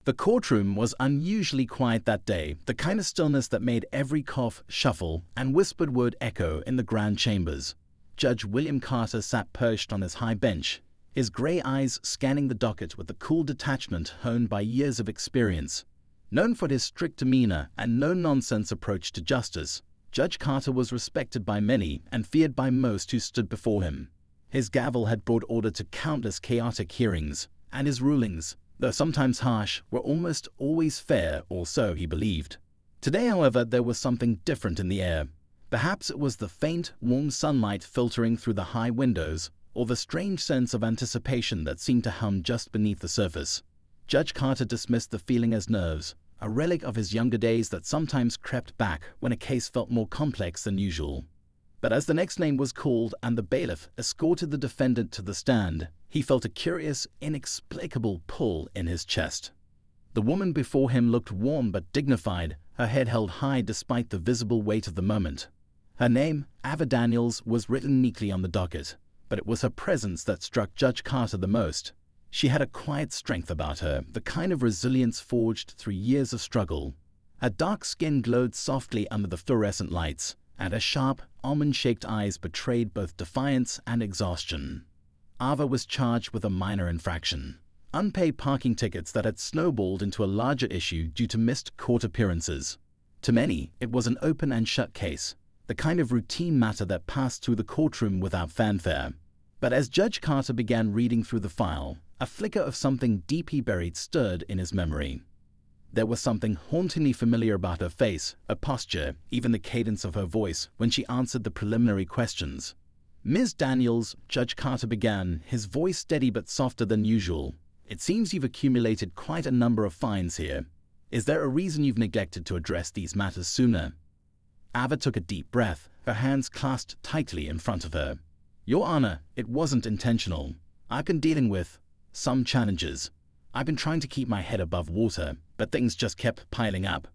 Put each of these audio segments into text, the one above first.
The courtroom was unusually quiet that day, the kind of stillness that made every cough, shuffle, and whispered word echo in the grand chambers. Judge William Carter sat perched on his high bench, his gray eyes scanning the docket with the cool detachment honed by years of experience. Known for his strict demeanor and no-nonsense approach to justice, Judge Carter was respected by many and feared by most who stood before him. His gavel had brought order to countless chaotic hearings, and his rulings, though sometimes harsh, were almost always fair, or so he believed. Today, however, there was something different in the air. Perhaps it was the faint, warm sunlight filtering through the high windows, or the strange sense of anticipation that seemed to hum just beneath the surface. Judge Carter dismissed the feeling as nerves, a relic of his younger days that sometimes crept back when a case felt more complex than usual. But as the next name was called and the bailiff escorted the defendant to the stand, he felt a curious, inexplicable pull in his chest. The woman before him looked warm but dignified, her head held high despite the visible weight of the moment. Her name, Ava Daniels, was written neatly on the docket, but it was her presence that struck Judge Carter the most. She had a quiet strength about her, the kind of resilience forged through years of struggle. Her dark skin glowed softly under the fluorescent lights, and her sharp, almond-shaped eyes betrayed both defiance and exhaustion. Ava was charged with a minor infraction: unpaid parking tickets that had snowballed into a larger issue due to missed court appearances. To many, it was an open and shut case, the kind of routine matter that passed through the courtroom without fanfare. But as Judge Carter began reading through the file, a flicker of something deeply buried stirred in his memory. There was something hauntingly familiar about her face, her posture, even the cadence of her voice when she answered the preliminary questions. "Ms. Daniels," Judge Carter began, his voice steady but softer than usual, "it seems you've accumulated quite a number of fines here. Is there a reason you've neglected to address these matters sooner?" Ava took a deep breath, her hands clasped tightly in front of her. "Your Honor, it wasn't intentional. I've been dealing with some challenges. I've been trying to keep my head above water, but things just kept piling up."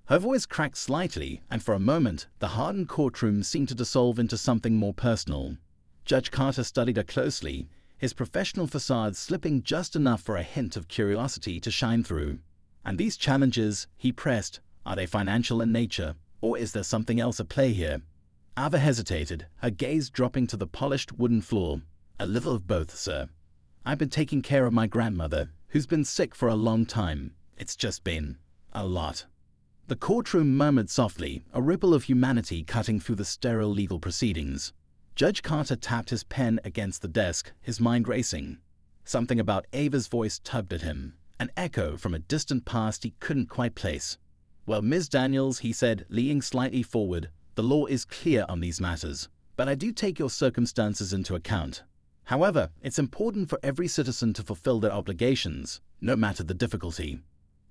Her voice cracked slightly, and for a moment, the hardened courtroom seemed to dissolve into something more personal. Judge Carter studied her closely, his professional facade slipping just enough for a hint of curiosity to shine through. "And these challenges," he pressed, "are they financial in nature, or is there something else at play here?" Ava hesitated, her gaze dropping to the polished wooden floor. "A little of both, sir. I've been taking care of my grandmother, who's been sick for a long time. It's just been a lot." The courtroom murmured softly, a ripple of humanity cutting through the sterile legal proceedings. Judge Carter tapped his pen against the desk, his mind racing. Something about Ava's voice tugged at him, an echo from a distant past he couldn't quite place. "Well, Ms. Daniels," he said, leaning slightly forward, "the law is clear on these matters, but I do take your circumstances into account. However, it's important for every citizen to fulfill their obligations, no matter the difficulty."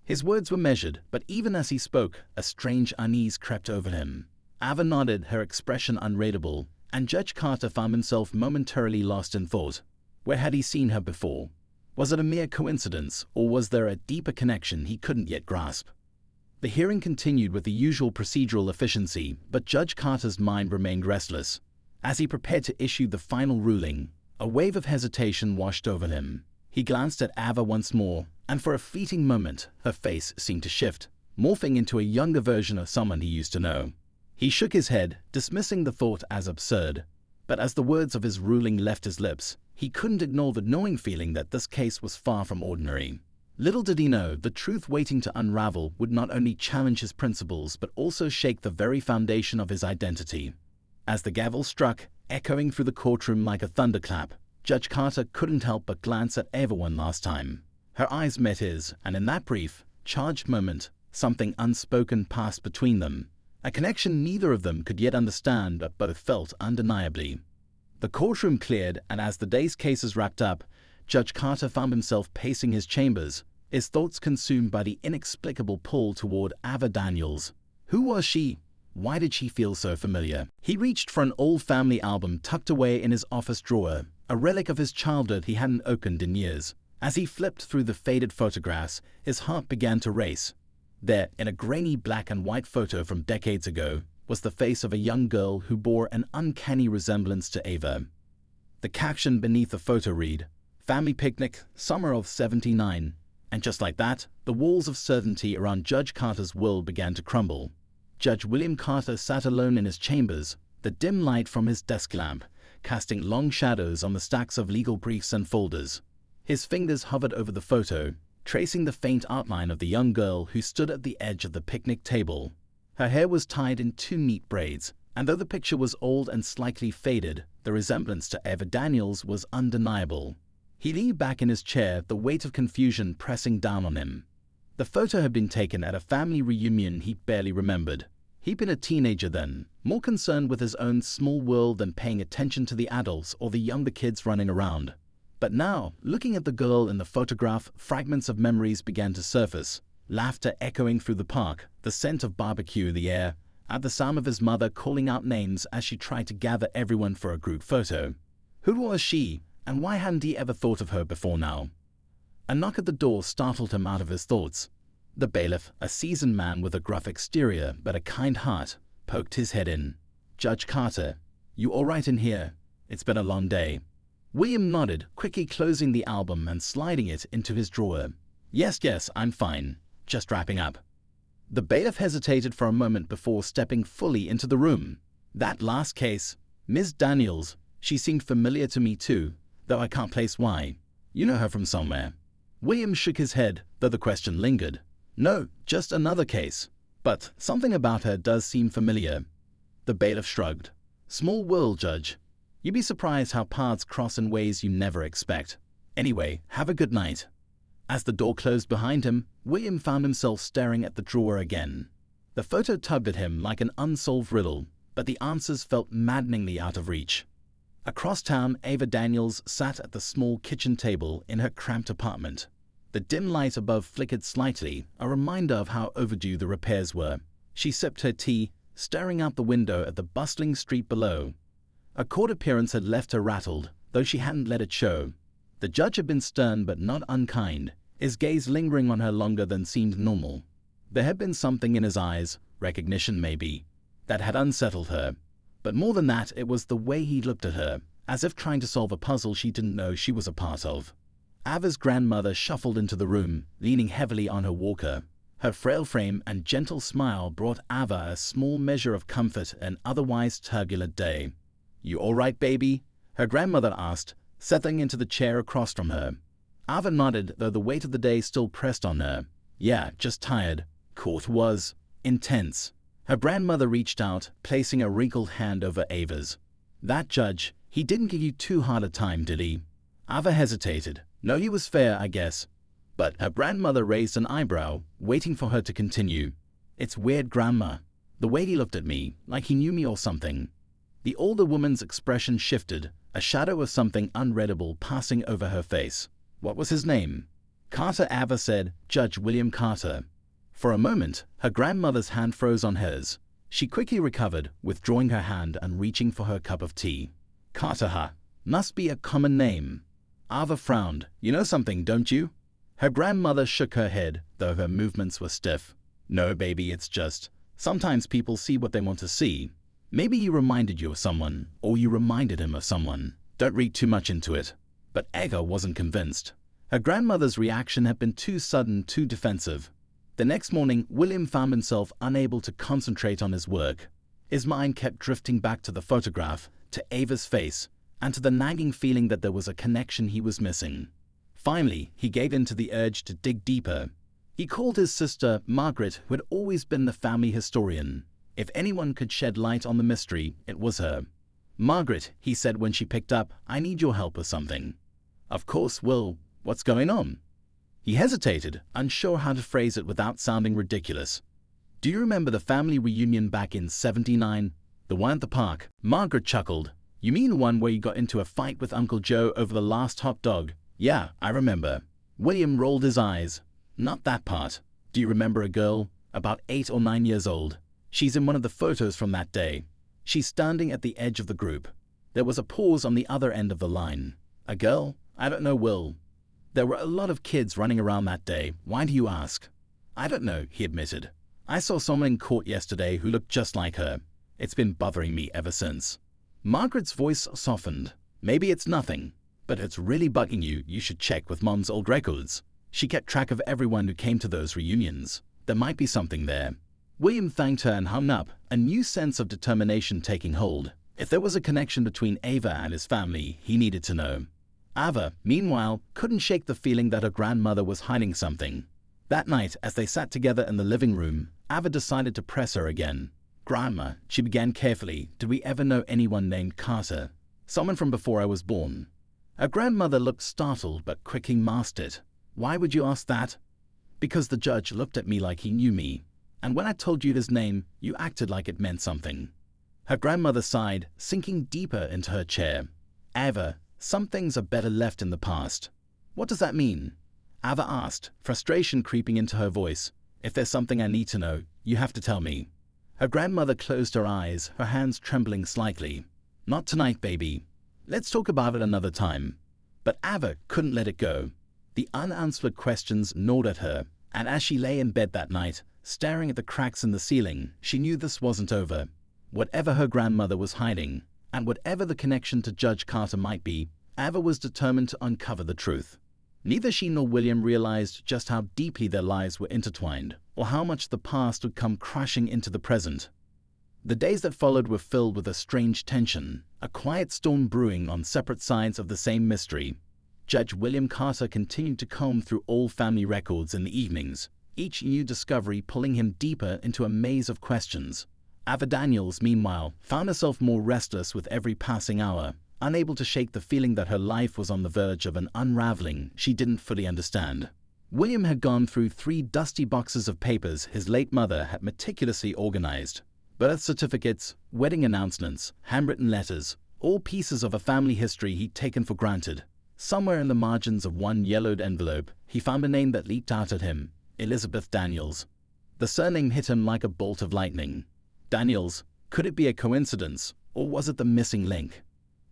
His words were measured, but even as he spoke, a strange unease crept over him. Ava nodded, her expression unreadable, and Judge Carter found himself momentarily lost in thought. Where had he seen her before? Was it a mere coincidence, or was there a deeper connection he couldn't yet grasp? The hearing continued with the usual procedural efficiency, but Judge Carter's mind remained restless. As he prepared to issue the final ruling, a wave of hesitation washed over him. He glanced at Ava once more, and for a fleeting moment, her face seemed to shift, morphing into a younger version of someone he used to know. He shook his head, dismissing the thought as absurd. But as the words of his ruling left his lips, he couldn't ignore the gnawing feeling that this case was far from ordinary. Little did he know, the truth waiting to unravel would not only challenge his principles but also shake the very foundation of his identity. As the gavel struck, echoing through the courtroom like a thunderclap, Judge Carter couldn't help but glance at Ava one last time. Her eyes met his, and in that brief, charged moment, something unspoken passed between them, a connection neither of them could yet understand but both felt undeniably. The courtroom cleared, and as the day's cases wrapped up, Judge Carter found himself pacing his chambers, his thoughts consumed by the inexplicable pull toward Ava Daniels. Who was she? Why did she feel so familiar? He reached for an old family album tucked away in his office drawer, a relic of his childhood he hadn't opened in years. As he flipped through the faded photographs, his heart began to race. There, in a grainy black and white photo from decades ago, was the face of a young girl who bore an uncanny resemblance to Ava. The caption beneath the photo read, "Family picnic, summer of '79. And just like that, the walls of certainty around Judge Carter's world began to crumble. Judge William Carter sat alone in his chambers, the dim light from his desk lamp casting long shadows on the stacks of legal briefs and folders. His fingers hovered over the photo, tracing the faint outline of the young girl who stood at the edge of the picnic table. Her hair was tied in 2 neat braids, and though the picture was old and slightly faded, the resemblance to Ava Daniels was undeniable. He leaned back in his chair, the weight of confusion pressing down on him. The photo had been taken at a family reunion he barely remembered. He'd been a teenager then, more concerned with his own small world than paying attention to the adults or the younger kids running around. But now, looking at the girl in the photograph, fragments of memories began to surface. Laughter echoing through the park, the scent of barbecue in the air, at the sound of his mother calling out names as she tried to gather everyone for a group photo. Who was she, and why hadn't he ever thought of her before now? A knock at the door startled him out of his thoughts. The bailiff, a seasoned man with a gruff exterior but a kind heart, poked his head in. "Judge Carter, you all right in here? It's been a long day." William nodded, quickly closing the album and sliding it into his drawer. Yes, I'm fine. Just wrapping up." The bailiff hesitated for a moment before stepping fully into the room. "That last case, Miss Daniels, she seemed familiar to me too, though I can't place why. You know her from somewhere." William shook his head, though the question lingered. "No, just another case. But something about her does seem familiar." The bailiff shrugged. "Small world, Judge. You'd be surprised how paths cross in ways you never expect. Anyway, have a good night." As the door closed behind him, William found himself staring at the drawer again. The photo tugged at him like an unsolved riddle, but the answers felt maddeningly out of reach. Across town, Ava Daniels sat at the small kitchen table in her cramped apartment. The dim light above flickered slightly, a reminder of how overdue the repairs were. She sipped her tea, staring out the window at the bustling street below. A court appearance had left her rattled, though she hadn't let it show. The judge had been stern but not unkind, his gaze lingering on her longer than seemed normal. There had been something in his eyes, recognition maybe, that had unsettled her. But more than that, it was the way he looked at her, as if trying to solve a puzzle she didn't know she was a part of. Ava's grandmother shuffled into the room, leaning heavily on her walker. Her frail frame and gentle smile brought Ava a small measure of comfort in an otherwise turbulent day. "You all right, baby?" her grandmother asked, settling into the chair across from her. Ava nodded, though the weight of the day still pressed on her. "Yeah, just tired. Court was intense." Her grandmother reached out, placing a wrinkled hand over Ava's. "That judge, he didn't give you too hard a time, did he?" Ava hesitated. "No, he was fair, I guess." But her grandmother raised an eyebrow, waiting for her to continue. "It's weird, Grandma. The way he looked at me, like he knew me or something." The older woman's expression shifted, a shadow of something unreadable passing over her face. "What was his name?" "Carter," Ava said. "Judge William Carter." For a moment, her grandmother's hand froze on hers. She quickly recovered, withdrawing her hand and reaching for her cup of tea. "Carter, huh? Must be a common name." Ava frowned. "You know something, don't you?" Her grandmother shook her head, though her movements were stiff. "No, baby, it's just, sometimes people see what they want to see. Maybe he reminded you of someone, or you reminded him of someone. Don't read too much into it." But Ava wasn't convinced. Her grandmother's reaction had been too sudden, too defensive. The next morning, William found himself unable to concentrate on his work. His mind kept drifting back to the photograph, to Ava's face, and to the nagging feeling that there was a connection he was missing. Finally, he gave in to the urge to dig deeper. He called his sister, Margaret, who had always been the family historian. If anyone could shed light on the mystery, it was her. "Margaret," he said when she picked up, "I need your help with something." "Of course, Will. What's going on?" He hesitated, unsure how to phrase it without sounding ridiculous. "Do you remember the family reunion back in '79? The one at the park?" Margaret chuckled. "You mean the one where you got into a fight with Uncle Joe over the last hot dog?" "Yeah, I remember." William rolled his eyes. "Not that part. Do you remember a girl, about 8 or 9 years old? She's in one of the photos from that day. She's standing at the edge of the group." There was a pause on the other end of the line. "A girl? I don't know, Will. There were a lot of kids running around that day. Why do you ask?" "I don't know," he admitted. "I saw someone in court yesterday who looked just like her. It's been bothering me ever since." Margaret's voice softened. "Maybe it's nothing, but if it's really bugging you, you should check with Mom's old records. She kept track of everyone who came to those reunions. There might be something there. William thanked her and hung up, a new sense of determination taking hold. If there was a connection between Ava and his family, he needed to know. Ava, meanwhile, couldn't shake the feeling that her grandmother was hiding something. That night, as they sat together in the living room, Ava decided to press her again. "Grandma," she began carefully, "did we ever know anyone named Carter? Someone from before I was born?" Her grandmother looked startled but quickly masked it. "Why would you ask that?" "Because the judge looked at me like he knew me. And when I told you his name, you acted like it meant something." Her grandmother sighed, sinking deeper into her chair. "Ava, some things are better left in the past." "What does that mean?" Ava asked, frustration creeping into her voice. "If there's something I need to know, you have to tell me." Her grandmother closed her eyes, her hands trembling slightly. "Not tonight, baby. Let's talk about it another time." But Ava couldn't let it go. The unanswered questions gnawed at her, and as she lay in bed that night, staring at the cracks in the ceiling, she knew this wasn't over. Whatever her grandmother was hiding, and whatever the connection to Judge Carter might be, Ava was determined to uncover the truth. Neither she nor William realized just how deeply their lives were intertwined, or how much the past would come crashing into the present. The days that followed were filled with a strange tension, a quiet storm brewing on separate sides of the same mystery. Judge William Carter continued to comb through all family records in the evenings, each new discovery pulling him deeper into a maze of questions. Ava Daniels, meanwhile, found herself more restless with every passing hour, unable to shake the feeling that her life was on the verge of an unraveling she didn't fully understand. William had gone through 3 dusty boxes of papers his late mother had meticulously organized. Birth certificates, wedding announcements, handwritten letters, all pieces of a family history he'd taken for granted. Somewhere in the margins of one yellowed envelope, he found a name that leaped out at him: Elizabeth Daniels. The surname hit him like a bolt of lightning. Daniels, could it be a coincidence, or was it the missing link?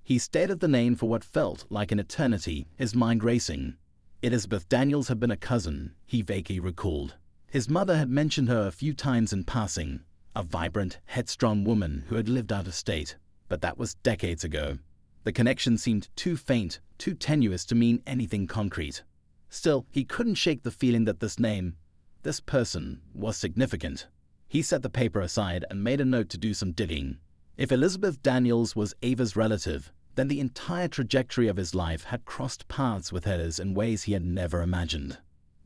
He stared at the name for what felt like an eternity, his mind racing. Elizabeth Daniels had been a cousin, he vaguely recalled. His mother had mentioned her a few times in passing, a vibrant, headstrong woman who had lived out of state, but that was decades ago. The connection seemed too faint, too tenuous to mean anything concrete. Still, he couldn't shake the feeling that this name, this person, was significant. He set the paper aside and made a note to do some digging. If Elizabeth Daniels was Ava's relative, then the entire trajectory of his life had crossed paths with hers in ways he had never imagined.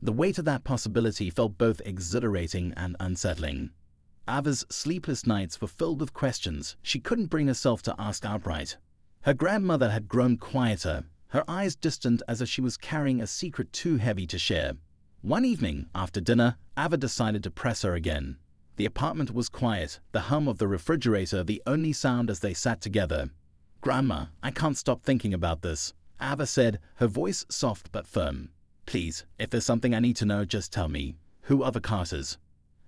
The weight of that possibility felt both exhilarating and unsettling. Ava's sleepless nights were filled with questions she couldn't bring herself to ask outright. Her grandmother had grown quieter, her eyes distant as if she was carrying a secret too heavy to share. One evening, after dinner, Ava decided to press her again. The apartment was quiet, the hum of the refrigerator the only sound as they sat together. "Grandma, I can't stop thinking about this," Ava said, her voice soft but firm. "Please, if there's something I need to know, just tell me. Who are the Carters?"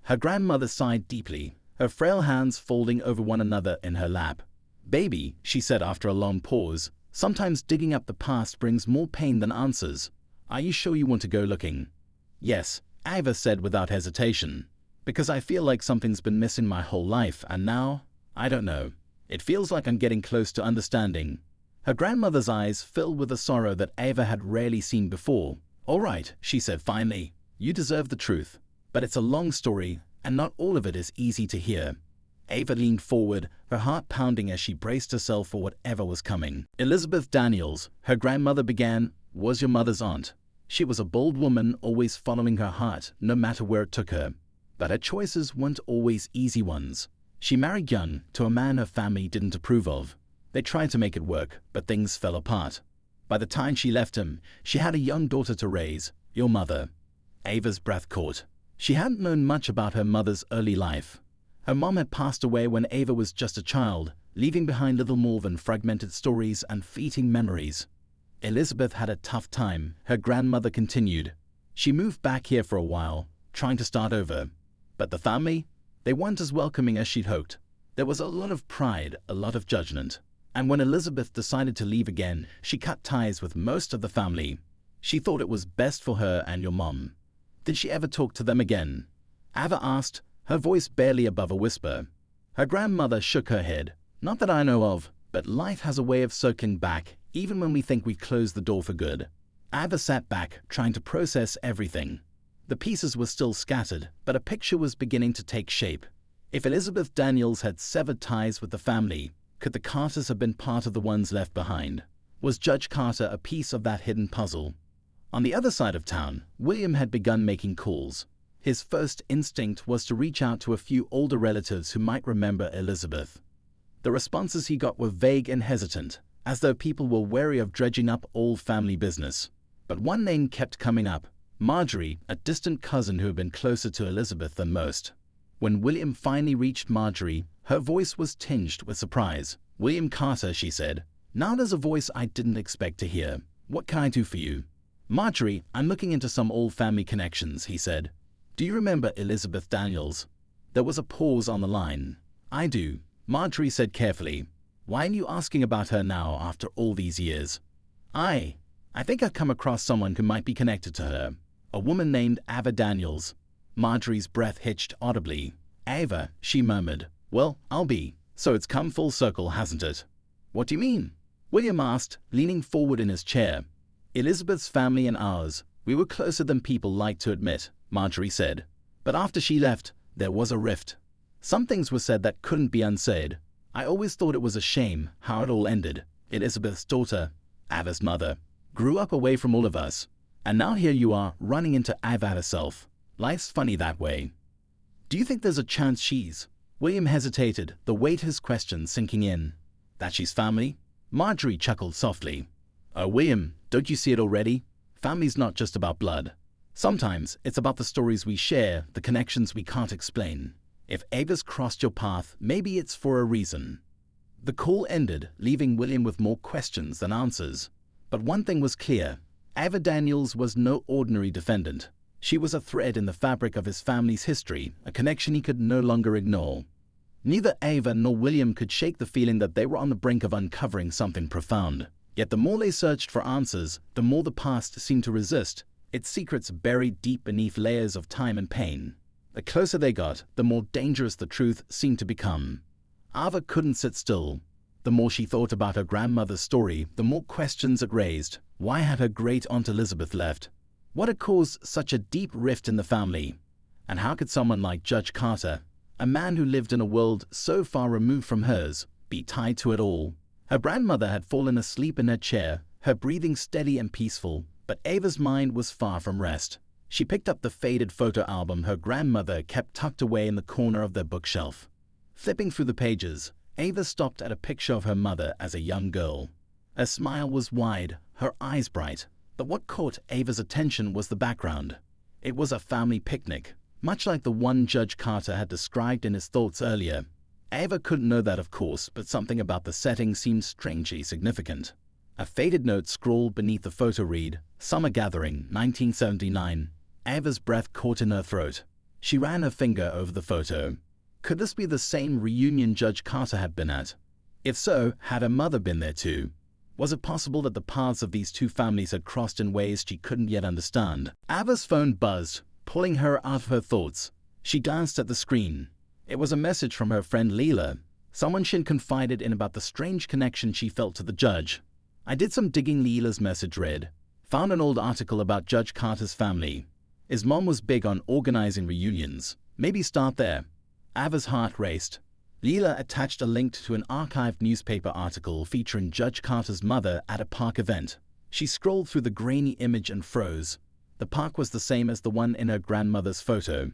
Her grandmother sighed deeply, her frail hands folding over one another in her lap. "Baby," she said after a long pause, "sometimes digging up the past brings more pain than answers. Are you sure you want to go looking?" "Yes," Ava said without hesitation. "Because I feel like something's been missing my whole life, and now, I don't know. It feels like I'm getting close to understanding." Her grandmother's eyes filled with a sorrow that Ava had rarely seen before. "All right," she said finally. "You deserve the truth. But it's a long story, and not all of it is easy to hear." Ava leaned forward, her heart pounding as she braced herself for whatever was coming. "Elizabeth Daniels," her grandmother began, "was your mother's aunt. She was a bold woman, always following her heart, no matter where it took her. But her choices weren't always easy ones. She married young, to a man her family didn't approve of. They tried to make it work, but things fell apart. By the time she left him, she had a young daughter to raise, your mother." Ava's breath caught. She hadn't known much about her mother's early life. Her mom had passed away when Ava was just a child, leaving behind little more than fragmented stories and fleeting memories. "Elizabeth had a tough time," her grandmother continued. "She moved back here for a while, trying to start over. But the family? They weren't as welcoming as she'd hoped. There was a lot of pride, a lot of judgment. And when Elizabeth decided to leave again, she cut ties with most of the family. She thought it was best for her and your mom." "Did she ever talk to them again?" Ava asked, her voice barely above a whisper. Her grandmother shook her head. "Not that I know of, but life has a way of circling back, even when we think we closed the door for good. Ava sat back, trying to process everything. The pieces were still scattered, but a picture was beginning to take shape. If Elizabeth Daniels had severed ties with the family, could the Carters have been part of the ones left behind? Was Judge Carter a piece of that hidden puzzle? On the other side of town, William had begun making calls. His first instinct was to reach out to a few older relatives who might remember Elizabeth. The responses he got were vague and hesitant, as though people were wary of dredging up old family business. But one name kept coming up: Marjorie, a distant cousin who had been closer to Elizabeth than most. When William finally reached Marjorie, her voice was tinged with surprise. "William Carter," she said. "Now there's a voice I didn't expect to hear. What can I do for you?" "Marjorie, I'm looking into some old family connections," he said. "Do you remember Elizabeth Daniels?" There was a pause on the line. "I do," Marjorie said carefully. "Why are you asking about her now after all these years?" I think I've come across someone who might be connected to her. A woman named Ava Daniels." Marjorie's breath hitched audibly. "Ava," she murmured. "Well, I'll be. So it's come full circle, hasn't it?" "What do you mean?" William asked, leaning forward in his chair. "Elizabeth's family and ours, we were closer than people like to admit," Marjorie said. "But after she left, there was a rift. Some things were said that couldn't be unsaid. I always thought it was a shame how it all ended. Elizabeth's daughter, Ava's mother, grew up away from all of us. And now here you are, running into Ava herself. Life's funny that way." "Do you think there's a chance she's—" William hesitated, the weight of his question sinking in. "That she's family?" Marjorie chuckled softly. "Oh, William, don't you see it already? Family's not just about blood. Sometimes it's about the stories we share, the connections we can't explain. If Ava's crossed your path, maybe it's for a reason." The call ended, leaving William with more questions than answers. But one thing was clear: Ava Daniels was no ordinary defendant. She was a thread in the fabric of his family's history, a connection he could no longer ignore. Neither Ava nor William could shake the feeling that they were on the brink of uncovering something profound. Yet the more they searched for answers, the more the past seemed to resist, its secrets buried deep beneath layers of time and pain. The closer they got, the more dangerous the truth seemed to become. Ava couldn't sit still. The more she thought about her grandmother's story, the more questions it raised. Why had her great-aunt Elizabeth left? What had caused such a deep rift in the family? And how could someone like Judge Carter, a man who lived in a world so far removed from hers, be tied to it all? Her grandmother had fallen asleep in her chair, her breathing steady and peaceful, but Ava's mind was far from rest. She picked up the faded photo album her grandmother kept tucked away in the corner of their bookshelf. Flipping through the pages, Ava stopped at a picture of her mother as a young girl. Her smile was wide, her eyes bright, but what caught Ava's attention was the background. It was a family picnic, much like the one Judge Carter had described in his thoughts earlier. Ava couldn't know that, of course, but something about the setting seemed strangely significant. A faded note scrawled beneath the photo read, "Summer Gathering, 1979. Ava's breath caught in her throat. She ran her finger over the photo. Could this be the same reunion Judge Carter had been at? If so, had her mother been there too? Was it possible that the paths of these two families had crossed in ways she couldn't yet understand? Ava's phone buzzed, pulling her out of her thoughts. She glanced at the screen. It was a message from her friend Leela, someone she had confided in about the strange connection she felt to the judge. "I did some digging," Leela's message read. "Found an old article about Judge Carter's family. His mom was big on organizing reunions. Maybe start there." Ava's heart raced. Leela attached a link to an archived newspaper article featuring Judge Carter's mother at a park event. She scrolled through the grainy image and froze. The park was the same as the one in her grandmother's photo.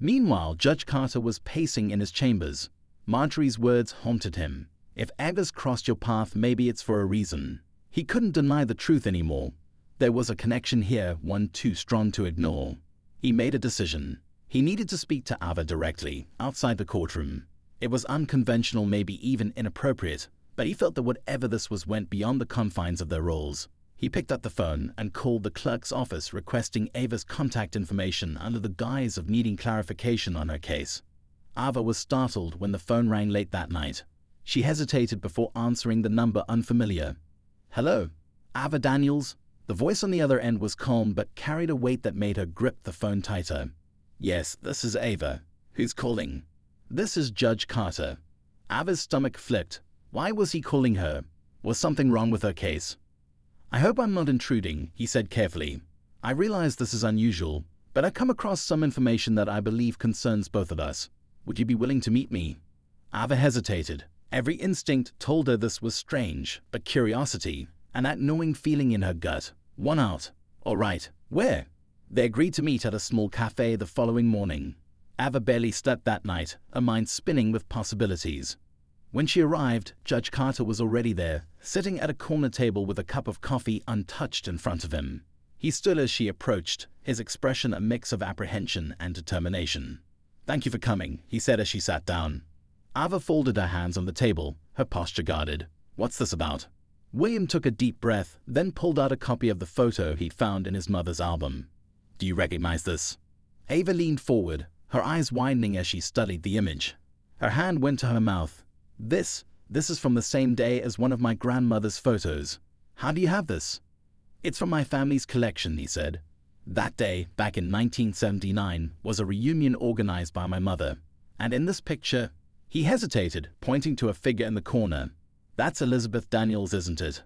Meanwhile, Judge Carter was pacing in his chambers. Marjorie's words haunted him. If Ava's crossed your path, maybe it's for a reason. He couldn't deny the truth anymore. There was a connection here, one too strong to ignore. He made a decision. He needed to speak to Ava directly, outside the courtroom. It was unconventional, maybe even inappropriate, but he felt that whatever this was went beyond the confines of their roles. He picked up the phone and called the clerk's office requesting Ava's contact information under the guise of needing clarification on her case. Ava was startled when the phone rang late that night. She hesitated before answering the number unfamiliar. "Hello, Ava Daniels?" The voice on the other end was calm but carried a weight that made her grip the phone tighter. "Yes, this is Ava. Who's calling?" "This is Judge Carter." Ava's stomach flipped. Why was he calling her? Was something wrong with her case? "I hope I'm not intruding," he said carefully. "I realize this is unusual, but I've come across some information that I believe concerns both of us. Would you be willing to meet me?" Ava hesitated. Every instinct told her this was strange, but curiosity, and that gnawing feeling in her gut, won out. "All right, where?" They agreed to meet at a small cafe the following morning. Ava barely slept that night, her mind spinning with possibilities. When she arrived, Judge Carter was already there, sitting at a corner table with a cup of coffee untouched in front of him. He stood as she approached, his expression a mix of apprehension and determination. "Thank you for coming," he said as she sat down. Ava folded her hands on the table, her posture guarded. "What's this about?" William took a deep breath, then pulled out a copy of the photo he'd found in his mother's album. "Do you recognize this?" Ava leaned forward, her eyes widening as she studied the image. Her hand went to her mouth. This is from the same day as one of my grandmother's photos. How do you have this?" "It's from my family's collection," he said. "That day, back in 1979, was a reunion organized by my mother. And in this picture," he hesitated, pointing to a figure in the corner. "That's Elizabeth Daniels, isn't it?"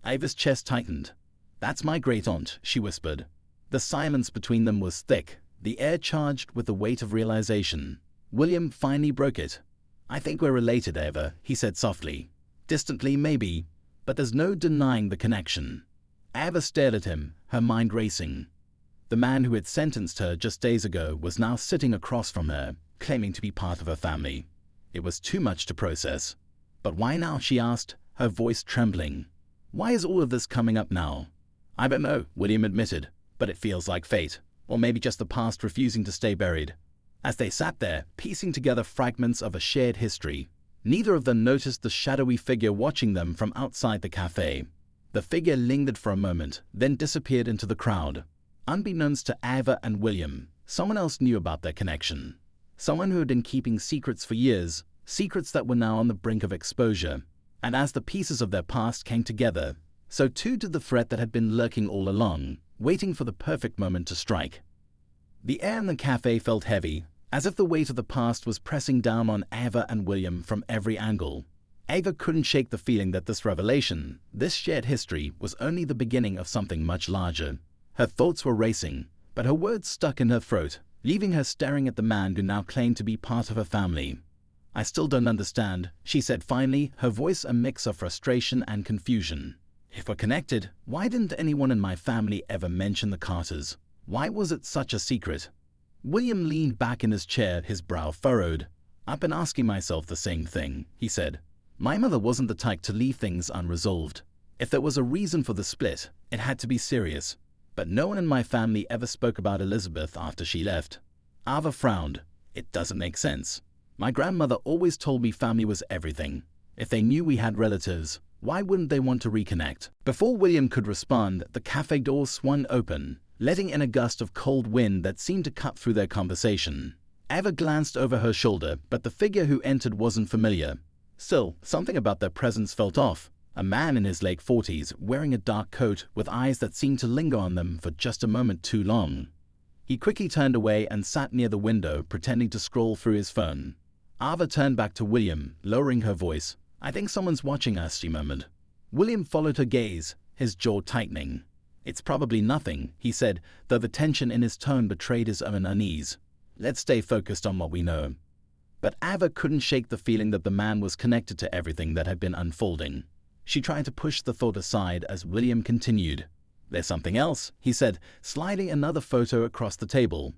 Ava's chest tightened. "That's my great-aunt," she whispered. The silence between them was thick, the air charged with the weight of realization. William finally broke it. "I think we're related, Ava," he said softly. "Distantly, maybe, but there's no denying the connection." Ava stared at him, her mind racing. The man who had sentenced her just days ago was now sitting across from her, claiming to be part of her family. It was too much to process. "But why now?" she asked, her voice trembling. "Why is all of this coming up now?" "I don't know," William admitted, "but it feels like fate, or maybe just the past refusing to stay buried." As they sat there, piecing together fragments of a shared history, neither of them noticed the shadowy figure watching them from outside the cafe. The figure lingered for a moment, then disappeared into the crowd. Unbeknownst to Ava and William, someone else knew about their connection. Someone who had been keeping secrets for years, secrets that were now on the brink of exposure. And as the pieces of their past came together, so too did the threat that had been lurking all along, waiting for the perfect moment to strike. The air in the cafe felt heavy, as if the weight of the past was pressing down on Ava and William from every angle. Ava couldn't shake the feeling that this revelation, this shared history, was only the beginning of something much larger. Her thoughts were racing, but her words stuck in her throat, leaving her staring at the man who now claimed to be part of her family. "I still don't understand," she said finally, her voice a mix of frustration and confusion. "If we're connected, why didn't anyone in my family ever mention the Carters? Why was it such a secret?" William leaned back in his chair, his brow furrowed. "I've been asking myself the same thing," he said. "My mother wasn't the type to leave things unresolved. If there was a reason for the split, it had to be serious. But no one in my family ever spoke about Elizabeth after she left." Ava frowned. "It doesn't make sense. My grandmother always told me family was everything. If they knew we had relatives, why wouldn't they want to reconnect?" Before William could respond, the cafe door swung open, letting in a gust of cold wind that seemed to cut through their conversation. Ava glanced over her shoulder, but the figure who entered wasn't familiar. Still, something about their presence felt off. A man in his late 40s, wearing a dark coat with eyes that seemed to linger on them for just a moment too long. He quickly turned away and sat near the window, pretending to scroll through his phone. Ava turned back to William, lowering her voice. "I think someone's watching us," she murmured. William followed her gaze, his jaw tightening. "It's probably nothing," he said, though the tension in his tone betrayed his own unease. "Let's stay focused on what we know." But Ava couldn't shake the feeling that the man was connected to everything that had been unfolding. She tried to push the thought aside as William continued. "There's something else," he said, sliding another photo across the table.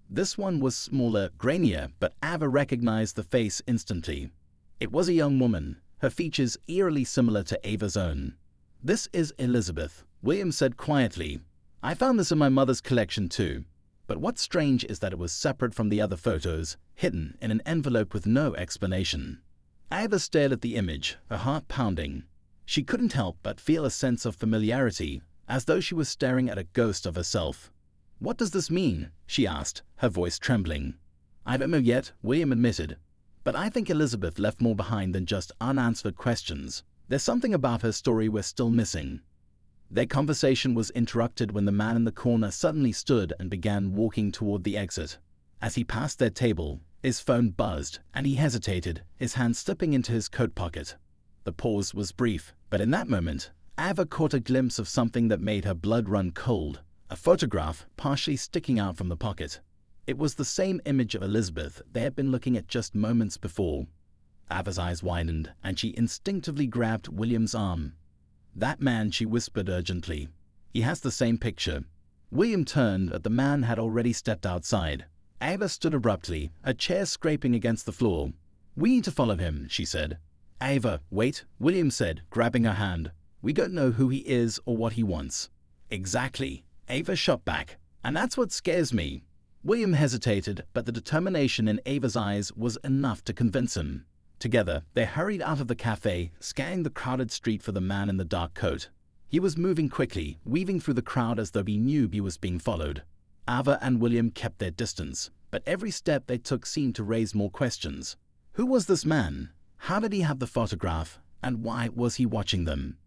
This one was smaller, grainier, but Ava recognized the face instantly. It was a young woman, her features eerily similar to Ava's own. "This is Elizabeth," William said quietly. "I found this in my mother's collection too. But what's strange is that it was separate from the other photos, hidden in an envelope with no explanation." Ava stared at the image, her heart pounding. She couldn't help but feel a sense of familiarity, as though she was staring at a ghost of herself. "What does this mean?" she asked, her voice trembling. "I don't know yet," William admitted. "But I think Elizabeth left more behind than just unanswered questions. There's something about her story we're still missing." Their conversation was interrupted when the man in the corner suddenly stood and began walking toward the exit. As he passed their table, his phone buzzed, and he hesitated, his hand slipping into his coat pocket. The pause was brief, but in that moment, Ava caught a glimpse of something that made her blood run cold, a photograph partially sticking out from the pocket. It was the same image of Elizabeth they had been looking at just moments before. Ava's eyes widened, and she instinctively grabbed William's arm. "That man," she whispered urgently. "He has the same picture." William turned, but the man had already stepped outside. Ava stood abruptly, a chair scraping against the floor. "We need to follow him," she said. "Ava, wait," William said, grabbing her hand. "We don't know who he is or what he wants." "Exactly," Ava shot back. "And that's what scares me." William hesitated, but the determination in Ava's eyes was enough to convince him. Together, they hurried out of the cafe, scanning the crowded street for the man in the dark coat. He was moving quickly, weaving through the crowd as though he knew he was being followed. Ava and William kept their distance, but every step they took seemed to raise more questions. Who was this man? How did he have the photograph? And why was he watching them?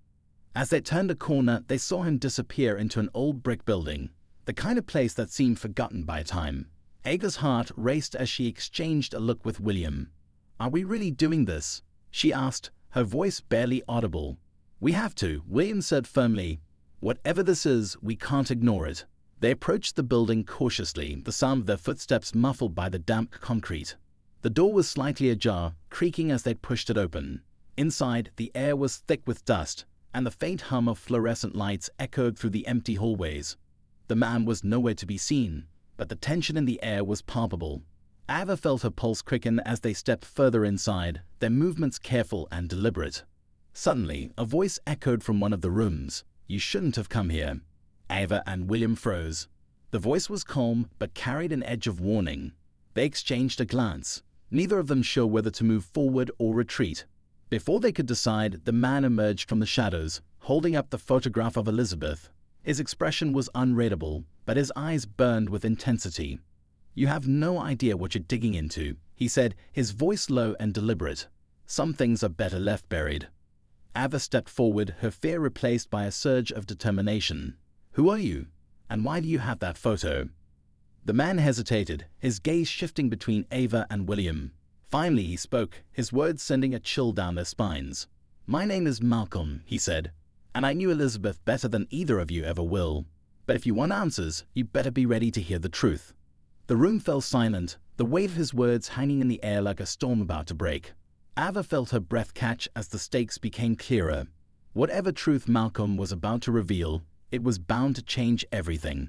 As they turned a corner, they saw him disappear into an old brick building, the kind of place that seemed forgotten by time. Ava's heart raced as she exchanged a look with William. "Are we really doing this?" she asked, her voice barely audible. "We have to," William said firmly. "Whatever this is, we can't ignore it." They approached the building cautiously, the sound of their footsteps muffled by the damp concrete. The door was slightly ajar, creaking as they pushed it open. Inside, the air was thick with dust, and the faint hum of fluorescent lights echoed through the empty hallways. The man was nowhere to be seen, but the tension in the air was palpable. Ava felt her pulse quicken as they stepped further inside, their movements careful and deliberate. Suddenly, a voice echoed from one of the rooms. "You shouldn't have come here." Ava and William froze. The voice was calm, but carried an edge of warning. They exchanged a glance, neither of them sure whether to move forward or retreat. Before they could decide, the man emerged from the shadows, holding up the photograph of Elizabeth. His expression was unreadable, but his eyes burned with intensity. "You have no idea what you're digging into," he said, his voice low and deliberate. "Some things are better left buried." Ava stepped forward, her fear replaced by a surge of determination. "Who are you? And why do you have that photo?" The man hesitated, his gaze shifting between Ava and William. Finally he spoke, his words sending a chill down their spines. "My name is Malcolm," he said, "and I knew Elizabeth better than either of you ever will. But if you want answers, you better be ready to hear the truth." The room fell silent, the weight of his words hanging in the air like a storm about to break. Ava felt her breath catch as the stakes became clearer. Whatever truth Malcolm was about to reveal, it was bound to change everything.